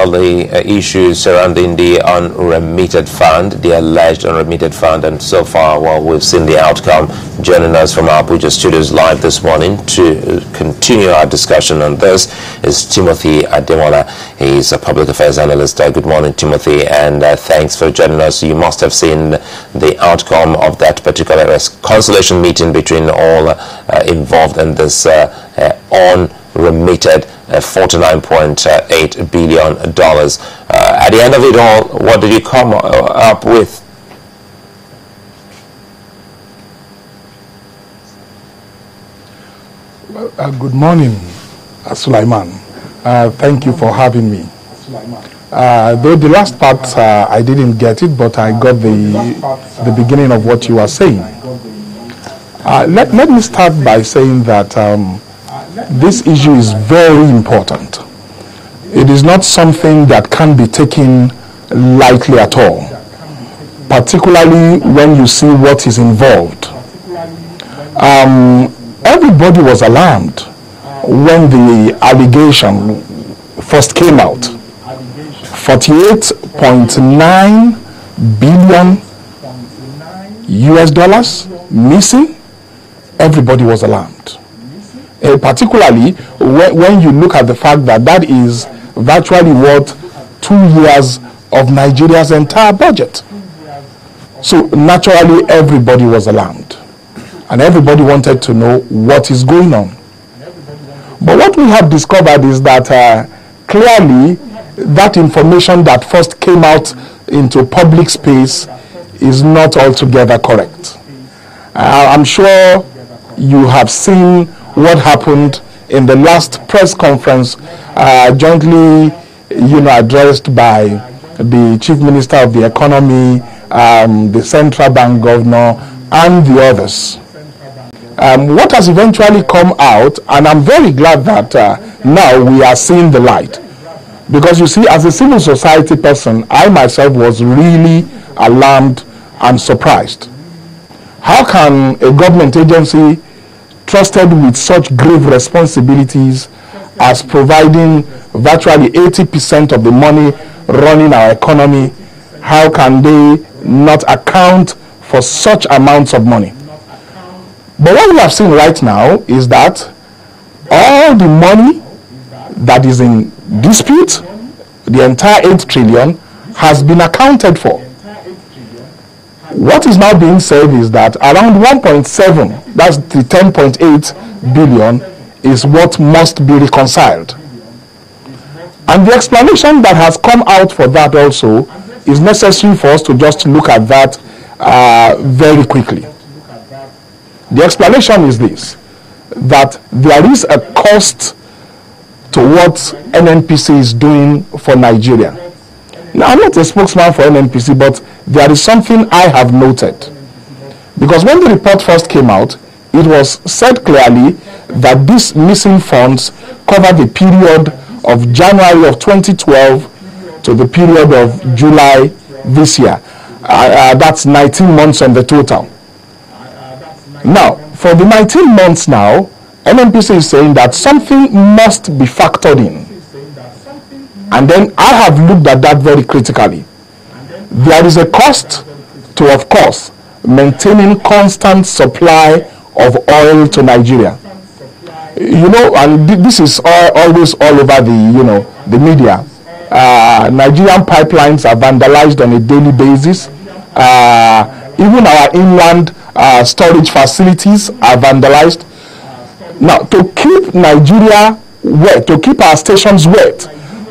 about the issues surrounding the unremitted fund, the alleged unremitted fund, and so far, well, we've seen the outcome. Joining us from our Abuja studios live this morning to continue our discussion on this is Timothy Ademola. He's a Public Affairs Analyst. Good morning, Timothy, and thanks for joining us. You must have seen the outcome of that particular reconciliation meeting between all involved in this unremitted $49.8 billion. At the end of it all, what did you come up with? Well, good morning, Sulaiman. Thank you for having me. Though the last part I didn't get it, but I got the beginning of what you are saying. Let me start by saying that this issue is very important. It is not something that can be taken lightly at all, particularly when you see what is involved. Everybody was alarmed when the allegation first came out. 48.9 billion US dollars missing. Everybody was alarmed. Particularly when you look at the fact that that is virtually worth 2 years of Nigeria's entire budget. So naturally everybody was alarmed and everybody wanted to know what is going on. But what we have discovered is that clearly that information that first came out into public space is not altogether correct. I'm sure you have seen what happened in the last press conference jointly addressed by the Chief Minister of the Economy, the Central Bank Governor, and the others. What has eventually come out, and I'm very glad that now we are seeing the light, because you see, as a civil society person, I myself was really alarmed and surprised. How can a government agency trusted with such grave responsibilities as providing virtually 80% of the money running our economy, how can they not account for such amounts of money? But what we have seen right now is that all the money that is in dispute, the entire 8 trillion, has been accounted for. What is now being said is that around 1.7, that's the 10.8 billion, is what must be reconciled. And the explanation that has come out for that also is necessary for us to just look at that very quickly. The explanation is this, that there is a cost to what NNPC is doing for Nigeria. Now, I'm not a spokesman for NNPC, but there is something I have noted. Because when the report first came out, it was said clearly that these missing funds cover the period of January of 2012 to the period of July this year. That's 19 months on the total. Now, for the 19 months now, NNPC is saying that something must be factored in. And then I have looked at that very critically. There is a cost to, of course, maintaining constant supply of oil to Nigeria. And this is always all over the media. Nigerian pipelines are vandalized on a daily basis. Even our inland storage facilities are vandalized. Now, to keep Nigeria wet, to keep our stations wet,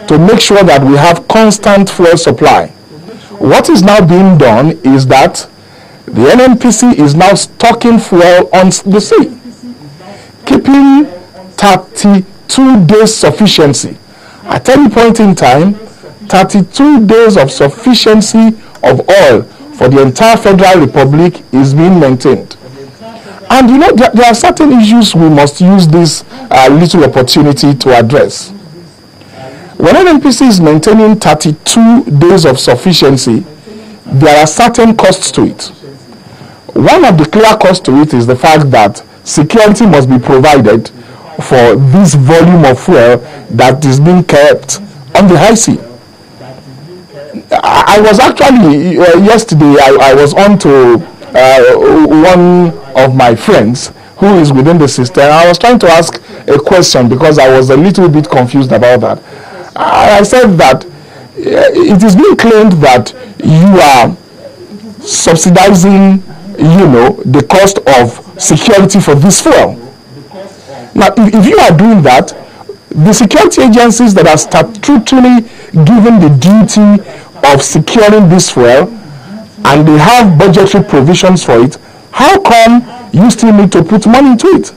to make sure that we have constant fuel supply, what is now being done is that the NNPC is now stocking fuel on the sea, keeping 32 days sufficiency. At any point in time, 32 days of sufficiency of oil for the entire Federal Republic is being maintained. And there are certain issues we must use this little opportunity to address. When NNPC is maintaining 32 days of sufficiency, there are certain costs to it. One of the clear costs to it is the fact that security must be provided for this volume of fuel that is being kept on the high sea. I was actually, yesterday, I was on to one of my friends who is within the system. I was trying to ask a question because I was a little bit confused about that. I said that it is being claimed that you are subsidizing, the cost of security for this fuel. Now, if you are doing that, the security agencies that are statutorily given the duty of securing this fuel, and they have budgetary provisions for it, how come you still need to put money into it?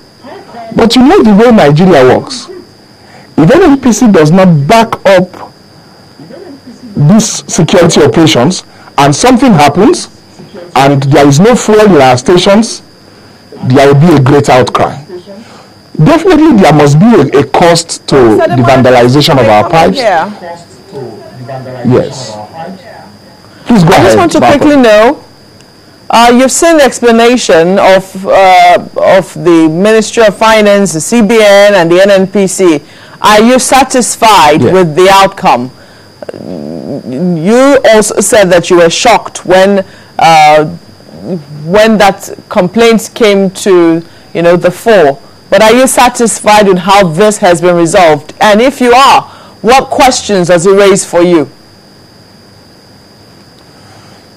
But you know the way Nigeria works. If NNPC does not back up these security operations, and something happens, and there is no fuel in our stations, there will be a great outcry. Definitely there must be a cost to the vandalization of our pipes. Yes. Please go ahead. I just want to quickly know, you've seen the explanation of the Ministry of Finance, the CBN, and the NNPC. Are you satisfied with the outcome? You also said that you were shocked when that complaint came to the fore. But are you satisfied with how this has been resolved? And if you are, what questions does it raise for you?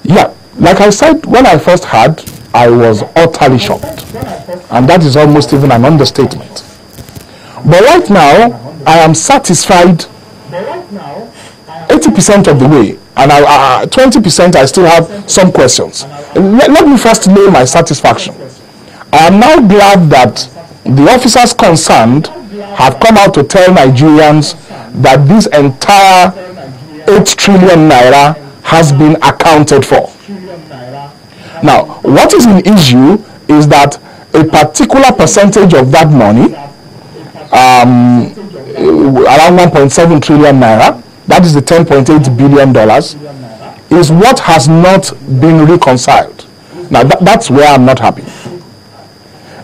Yeah, like I said, when I first heard, I was utterly shocked. And that is almost even an understatement. But right now, I am satisfied 80% of the way. And 20% I still have some questions. Let me first name my satisfaction. I am now glad that the officers concerned have come out to tell Nigerians that this entire 8 trillion naira has been accounted for. Now, what is an issue is that a particular percentage of that money, around 1.7 trillion naira, that is the $10.8 billion, is what has not been reconciled. Now, that's where I'm not happy.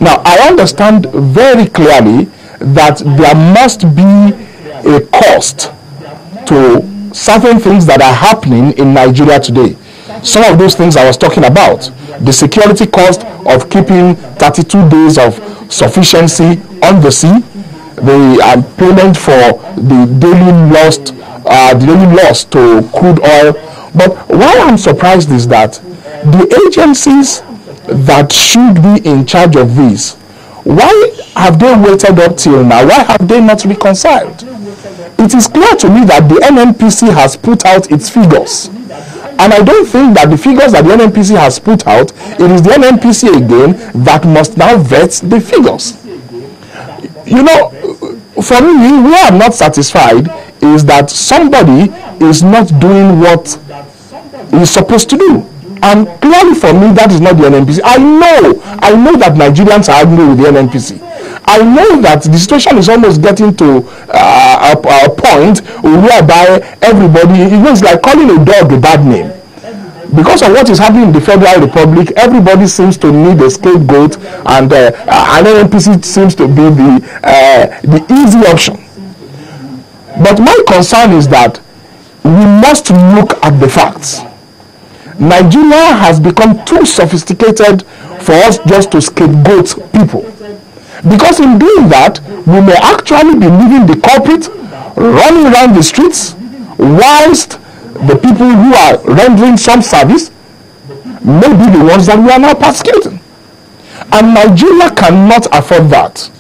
Now, I understand very clearly that there must be a cost to certain things that are happening in Nigeria today. Some of those things I was talking about, the security cost of keeping 32 days of sufficiency on the sea, the payment for the daily loss to crude oil. But why I'm surprised is that the agencies that should be in charge of this, why have they waited up till now? Why have they not reconciled? It is clear to me that the NNPC has put out its figures. And I don't think that the figures that the NNPC has put out, it is the NNPC again that must now vet the figures. For me, where I'm not satisfied is that somebody is not doing what he's supposed to do. And clearly for me, that is not the NNPC. I know that Nigerians are angry with the NNPC. I know that the situation is almost getting to a point whereby everybody, it's like calling a dog a bad name. Because of what is happening in the Federal Republic, everybody seems to need a scapegoat, and NNPC seems to be the easy option. But my concern is that we must look at the facts. Nigeria has become too sophisticated for us just to scapegoat people. Because in doing that, we may actually be leaving the culprit running around the streets, whilst the people who are rendering some service may be the ones that we are now persecuting. And Nigeria cannot afford that.